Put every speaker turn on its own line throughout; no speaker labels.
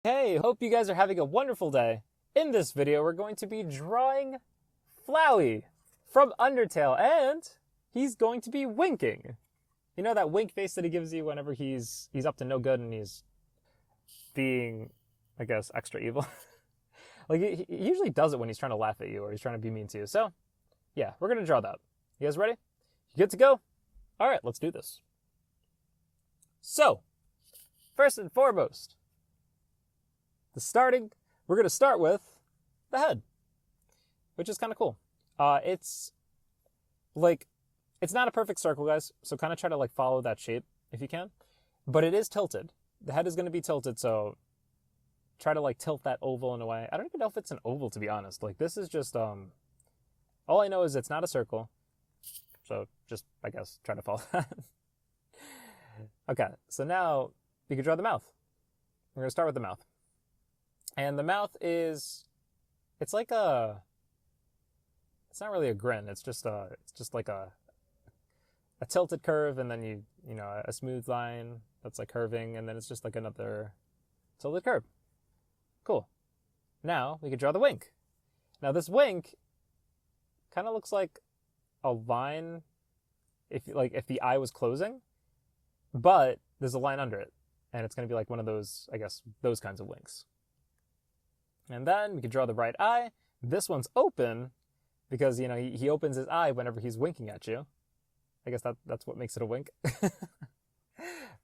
Hey, hope you guys are having a wonderful day. In this video, we're going to be drawing Flowey from Undertale, and he's going to be winking. You know that wink face that he gives you whenever he's up to no good and he's being, I guess, extra evil? Like, he usually does it when he's trying to laugh at you or he's trying to be mean to you. So, yeah, we're going to draw that. You guys ready? You good to go? All right, let's do this. So, first and foremost, we're going to start with the head, which is kind of cool. It's not a perfect circle, guys, so kind of try to follow that shape if you can, but it is tilted. The head is going to be tilted, so try to tilt that oval in a way. I don't even know if it's an oval, to be honest. This is just, all I know is it's not a circle, so just, I guess, try to follow that. Okay, so now we can draw the mouth. We're going to start with the mouth. And the mouth is, it's not really a grin. It's just like a tilted curve, and then a smooth line that's curving, and then it's just another tilted curve. Cool. Now we can draw the wink. Now this wink kind of looks like a line if the eye was closing, but there's a line under it, and it's going to be one of those, I guess, those kinds of winks. And then we could draw the right eye. This one's open because, he opens his eye whenever he's winking at you. I guess that's what makes it a wink.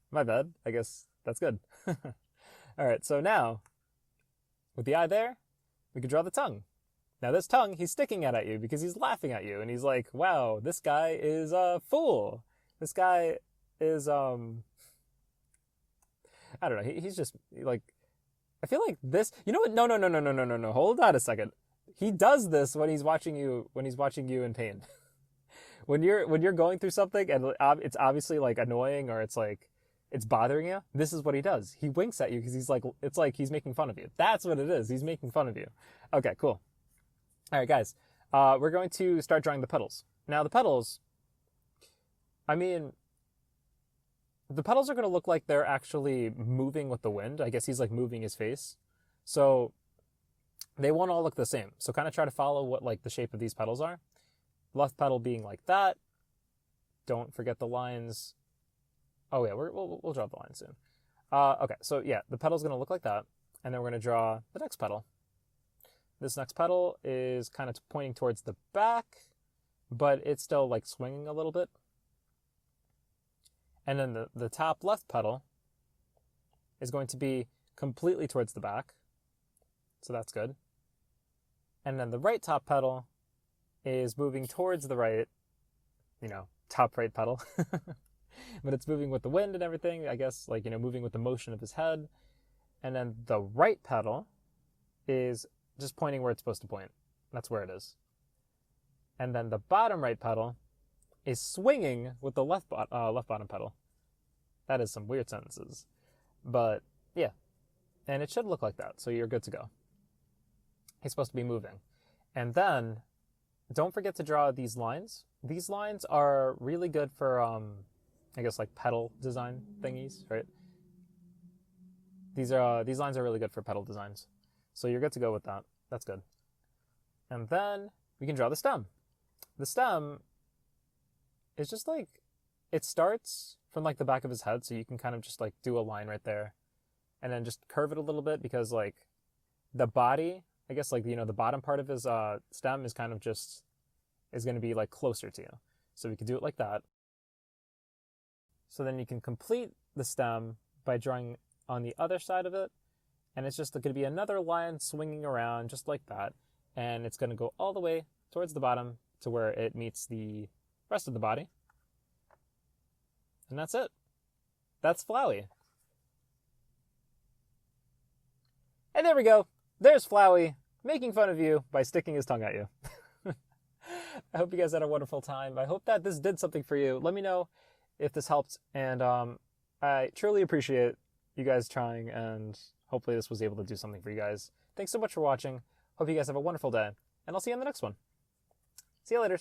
My bad. I guess that's good. All right, so now, with the eye there, we could draw the tongue. Now this tongue, he's sticking at you because he's laughing at you. And he's like, wow, this guy is a fool. This guy is, I don't know. He's just, I feel like this, you know what? No. Hold on a second. He does this when he's watching you in pain. when you're going through something and it's obviously annoying or it's bothering you, this is what he does. He winks at you because it's like he's making fun of you. That's what it is. He's making fun of you. Okay, cool. All right, guys. We're going to start drawing the petals. Now the petals, the petals are going to look like they're actually moving with the wind. I guess he's moving his face. So they won't all look the same. So kind of try to follow what the shape of these petals are. Left petal being like that. Don't forget the lines. Oh yeah, we'll draw the lines soon. Okay, so yeah, the petal's going to look like that. And then we're going to draw the next petal. This next petal is kind of pointing towards the back, but it's still swinging a little bit. And then the top left petal is going to be completely towards the back. So that's good. And then the right top petal is moving towards the right, top right petal. But it's moving with the wind and everything, I guess, moving with the motion of his head. And then the right petal is just pointing where it's supposed to point. That's where it is. And then the bottom right petal is swinging with the left bottom pedal. That is some weird sentences. But, yeah. And it should look like that, so you're good to go. He's supposed to be moving. And then, don't forget to draw these lines. These lines are really good for, I guess, petal design thingies, right? These lines are really good for petal designs. So you're good to go with that. That's good. And then, we can draw the stem. The stem it's just it starts from the back of his head, so you can kind of just do a line right there and then just curve it a little bit because the body, I guess the bottom part of his stem is kind of just is going to be closer to you. So we could do it like that. So then you can complete the stem by drawing on the other side of it, and it's just going to be another line swinging around just like that, and it's going to go all the way towards the bottom to where it meets the rest of the body. And that's it. That's Flowey. And there we go. There's Flowey making fun of you by sticking his tongue at you. I hope you guys had a wonderful time. I hope that this did something for you. Let me know if this helped. And I truly appreciate you guys trying, and hopefully this was able to do something for you guys. Thanks so much for watching. Hope you guys have a wonderful day. And I'll see you in the next one. See you later.